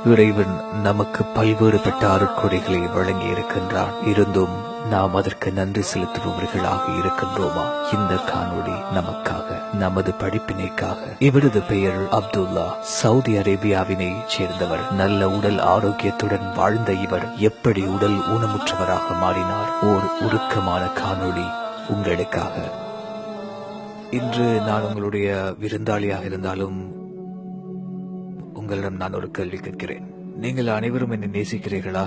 இறைவன் நமக்கு பல்வேறுபட்ட அருட்கொடைகளை வழங்கி இருக்கின்றான். இருந்தும் நாம் அதற்கு நன்றி செலுத்துபவர்களாக இருக்கின்றோமா? இந்த காணொளி நமக்காக, நமது படிப்பினைக்காக. இவரது பெயர் அப்துல்லா. சவுதி அரேபியாவினை சேர்ந்தவர். நல்ல உடல் ஆரோக்கியத்துடன் வாழ்ந்த இவர் எப்படி உடல் ஊனமுற்றவராக மாறினார்? ஓர் உருக்கமான காணொளி உங்களுக்காக. இன்று நான் உங்களுடைய விருந்தாளியாக இருந்தாலும் உங்களிடம் நான் ஒரு கேள்வி கேட்கிறேன். நீங்கள் அனைவரும் என்னை நேசிக்கிறீர்களா?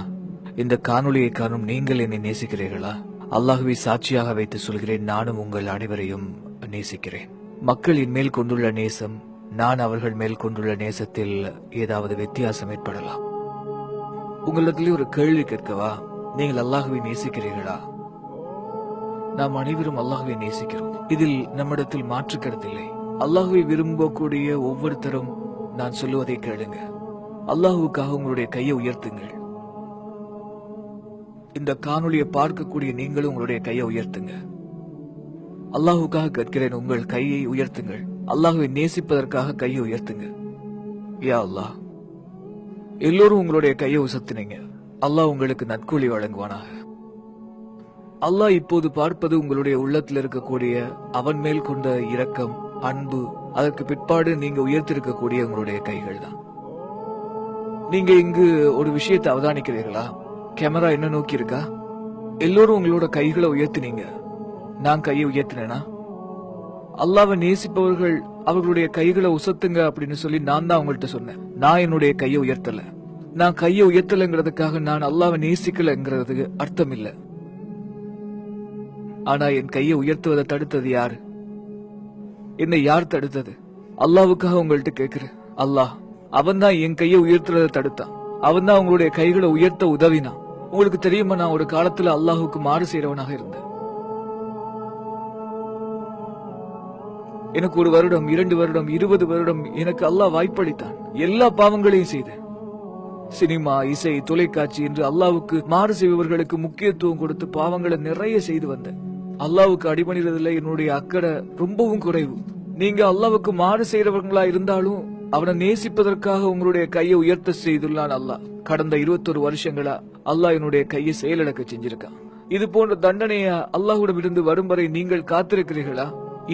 இந்த காணொளியை காணும் நீங்கள் என்னை நேசிக்கிறீர்களா? அல்லாஹ்வை சாட்சியாக வைத்து சொல்கிறேன், நானும் உங்கள் அனைவரையும் நேசிக்கிறேன். மக்களின் மேல் கொண்டுள்ள நேசம், நான் அவர்கள் மேல் கொண்டுள்ள நேசத்தில் ஏதாவது வித்தியாசம் ஏற்படலாம். உங்களிடத்திலே ஒரு கேள்வி கேட்கவா? நீங்கள் அல்லாஹ்வை நேசிக்கிறீர்களா? நாம் அனைவரும் அல்லாஹ்வை நேசிக்கிறோம். இதில் நம்மிடத்தில் மாற்று கருத்தில்லை. அல்லாஹ்வை விரும்பக்கூடிய ஒவ்வொருத்தரும் நான் சொல்லுவதை கேளுங்க. அல்லாஹ்வுக்காக உங்களுடைய கையை உயர்த்துங்கள். இந்த காணொளியை பார்க்கக்கூடிய நீங்களும் உங்களுடைய கையை உயர்த்துங்க. அல்லாஹ்வுக்காக கேட்கிறேன், உங்கள் கையை உயர்த்துங்கள். அல்லாஹ்வை நேசிப்பதற்காக கையை உயர்த்துங்க. யா அல்லாஹ், எல்லோரும் உங்களுடைய கையை உசத்தினீங்க. அல்லாஹ் உங்களுக்கு நற்கூலி வழங்குவானாக. அல்லாஹ் இப்போது பார்ப்பது உங்களுடைய உள்ளத்தில் இருக்கக்கூடிய அவன் மேல் கொண்ட இரக்கம், அன்பு, அதற்கு பிற்பாடு நீங்க உயர்த்திருக்கக்கூடிய உங்களுடைய கைகள் தான். நீங்க இங்கு ஒரு விஷயத்தை அவதானிக்கிறீர்களா? கேமரா என்ன நோக்கி இருக்கா? எல்லோரும் உங்களோட கைகளை உயர்த்தினீங்க. நான் கையை உயர்த்தினேனா? அல்லாஹ்வை நேசிப்பவர்கள் அவர்களுடைய கைகளை உசத்துங்க அப்படின்னு சொல்லி நான் தான் உங்கள்கிட்ட சொன்னேன். நான் என்னுடைய கையை உயர்த்தல. நான் கையை உயர்த்தலைங்கிறதுக்காக நான் அல்லாஹ்வை நேசிக்கலங்கிறதுக்கு அர்த்தம் இல்ல. ஆனா என் கையை உயர்த்துவதை தடுத்தது யாரு? என்னை யார் தடுத்தது? அல்லாஹ்வுக்காக உங்கள்கிட்ட கேட்கிறேன். அல்லாஹ் அவன் தான் என் கையை உயர்த்துறதை தடுத்தான். அவன் தான் உங்களுடைய கைகளை உயர்த்த உதவினான். உங்களுக்கு தெரியுமா, நான் ஒரு காலத்துல அல்லாஹ்வுக்கு மாறு செய்றவனாக இருந்தேன். எனக்கு 1 வருடம், 2 வருடம், 20 வருடம் எனக்கு அல்லாஹ் வாய்ப்பளித்தான். எல்லா பாவங்களையும் செய்தேன். சினிமா, இசை, தொலைக்காட்சி என்று அல்லாஹ்வுக்கு மாறு செய்பவர்களுக்கு முக்கியத்துவம் கொடுத்து பாவங்களை நிறைய செய்து வந்தேன். அல்லாஹ்வுக்கு அடிபணிறதுல என்னுடைய அக்கறை ரொம்பவும் குறைவு. நீங்க அல்லாஹ்வுக்கு மாறு செய்யறவங்களா இருந்தாலும் அவனை நேசிப்பதற்காக உங்களுடைய கையை உயர்த்த செய்துள்ளான் அல்லாஹ். கடந்த 21 வருஷங்களா அல்லாஹ் என்னுடைய கையை செயலிழக்க செஞ்சிருக்கான். இது போன்ற தண்டனைய அல்லாஹ்விடம் இருந்து வரும் வரை நீங்கள் காத்திருக்கிறீர்களா?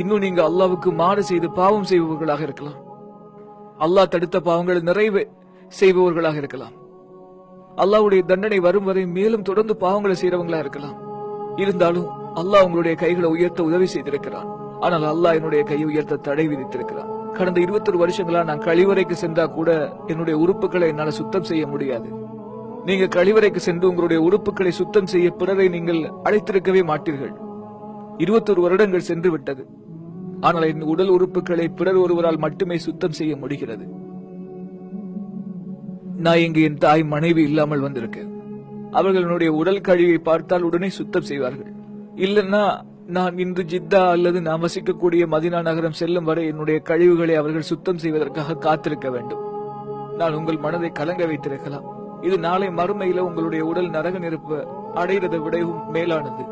இன்னும் நீங்க அல்லாஹ்வுக்கு மாறு செய்து பாவம் செய்பவர்களாக இருக்கலாம். அல்லாஹ் தடுத்த பாவங்களை நிறைவே செய்பவர்களாக இருக்கலாம். அல்லாஹ்வுடைய தண்டனை வரும் வரை மேலும் தொடர்ந்து பாவங்களை செய்யறவங்களா இருக்கலாம். இருந்தாலும் அல்லாஹ் உங்களுடைய கைகளை உயர்த்த உதவி செய்திருக்கிறான். ஆனால் அல்லாஹ் என்னுடைய கையை உயர்த்த தடை விதித்திருக்கிறான். கடந்த 21 வருஷங்களா நான் கழிவறைக்கு சென்றா கூட என்னுடைய உறுப்புகளை என்னால சுத்தம் செய்ய முடியாது. நீங்க கழிவறைக்கு சென்று உங்களுடைய உறுப்புகளை சுத்தம் செய்ய பிறரை நீங்கள் அழைத்திருக்கவே மாட்டீர்கள். 21 வருடங்கள் சென்று விட்டது. ஆனால் என் உடல் உறுப்புகளை பிறர் ஒருவரால் மட்டுமே சுத்தம் செய்ய முடிகிறது. நான் இங்கு என் தாய், மனைவி இல்லாமல் வந்திருக்கேன். அவர்கள் என்னுடைய உடல் கழிவை பார்த்தால் உடனே சுத்தம் செய்வார்கள். இல்லைன்னா நான் இன்று ஜித்தா அல்லது நான் வசிக்கக்கூடிய மதினா நகரம் செல்லும் வரை என்னுடைய கழிவுகளை அவர்கள் சுத்தம் செய்வதற்காக காத்திருக்க வேண்டும். நான் உங்கள் மனதை கலங்க வைத்திருக்கலாம். இது நாளை மறுமையில உங்களுடைய உடல் நரக நெருப்பு அடைகிறதை விடவும் மேலானது.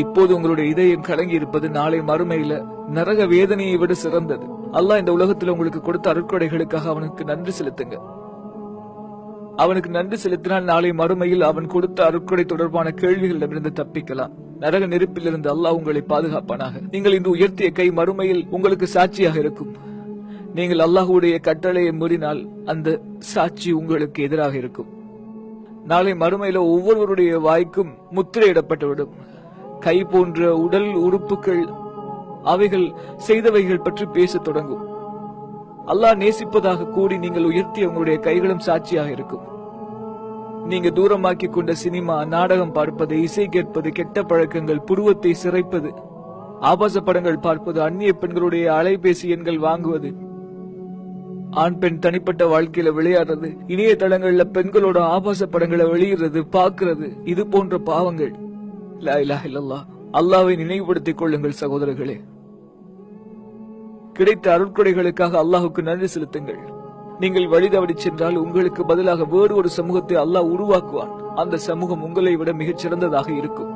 இப்போது உங்களுடைய இதயம் கலங்கி இருப்பது நாளை மறுமையில நரக வேதனையை விட சிறந்தது. அல்லாஹ் இந்த உலகத்தில் உங்களுக்கு கொடுத்த அருட்கொடைகளுக்காக அவனுக்கு நன்றி செலுத்துங்க. அவனுக்கு நன்றி செலுத்தினால் நாளை மறுமையில் அவன் கொடுத்த அருட்கொடை தொடர்பான கேள்விகளிடமிருந்து தப்பிக்கலாம். நரக நெருப்பிலிருந்து அல்லாஹ் உங்களை பாதுகாப்பானாக. நீங்கள் இன்று உயர்த்திய கை மறுமையில் உங்களுக்கு சாட்சியாக இருக்கும். நீங்கள் அல்லாஹ்வுடைய கட்டளையை மீறினால் அந்த சாட்சி உங்களுக்கு எதிராக இருக்கும். நாளை மறுமையில ஒவ்வொருவருடைய வாய்க்கும் முத்திரையிடப்பட்டுவிடும். கை போன்ற உடல் உறுப்புகள் அவைகள் செய்தவைகள் பற்றி பேச தொடங்கும். அல்லாஹ் நேசிப்பதாக கூடி நீங்கள் உயர்த்திய உங்களுடைய கைகளும் சாட்சியாக இருக்கும். நீங்க தூரமாக்கி கொண்ட சினிமா, நாடகம் பார்ப்பது, இசை கேட்பது, கெட்ட பழக்கங்கள், புருவத்தை சிரைப்பது, ஆபாச படங்கள் பார்ப்பது, அந்நிய பெண்களுடைய அலைபேசி எண்கள் வாங்குவது, ஆண் பெண் தனிப்பட்ட வாழ்க்கையில விளையாடுறது, இணையதளங்கள்ல பெண்களோட ஆபாச படங்களை வெளியிடுறது, பார்க்கிறது, இது போன்ற பாவங்கள். லா இலாஹ இல்லல்லாஹ். அல்லாஹ்வை நினைவுபடுத்திக் கொள்ளுங்கள் சகோதரர்களே. கிடைத்த அருட்கொடைகளுக்காக அல்லாஹுக்கு நன்றி செலுத்துங்கள். நீங்கள் வழி தவறி சென்றால் உங்களுக்கு பதிலாக வேறு ஒரு சமூகத்தை அல்லாஹ் உருவாக்குவான். அந்த சமூகம் உங்களை விட மிகச் சிறந்ததாக இருக்கும்.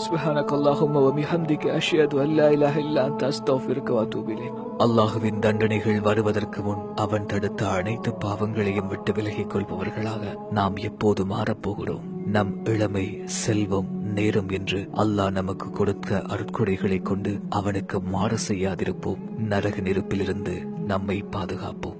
சுப்ஹானக்கல்லாஹும்ம வ பிஹம்திக அஷ்ஹது அன் லா இலாஹா இல்லா அன்த அஸ்தக்ஃபிருக வ அத்தூபு இலைக். அல்லாஹுவின் தண்டனைகள் வருவதற்கு முன் அவன் தடுத்த அனைத்து பாவங்களையும் விட்டு விலகிக் கொள்பவர்களாக நாம் எப்போது மாறப்போகிறோம்? நம் இளமை, செல்வம், நேரம் என்று அல்லாஹ் நமக்கு கொடுத்த அருட்கொடைகளை கொண்டு அவனுக்கு மாறு செய்யாதிருப்போம். நரக நெருப்பிலிருந்து நம்மை பாதுகாப்போம்.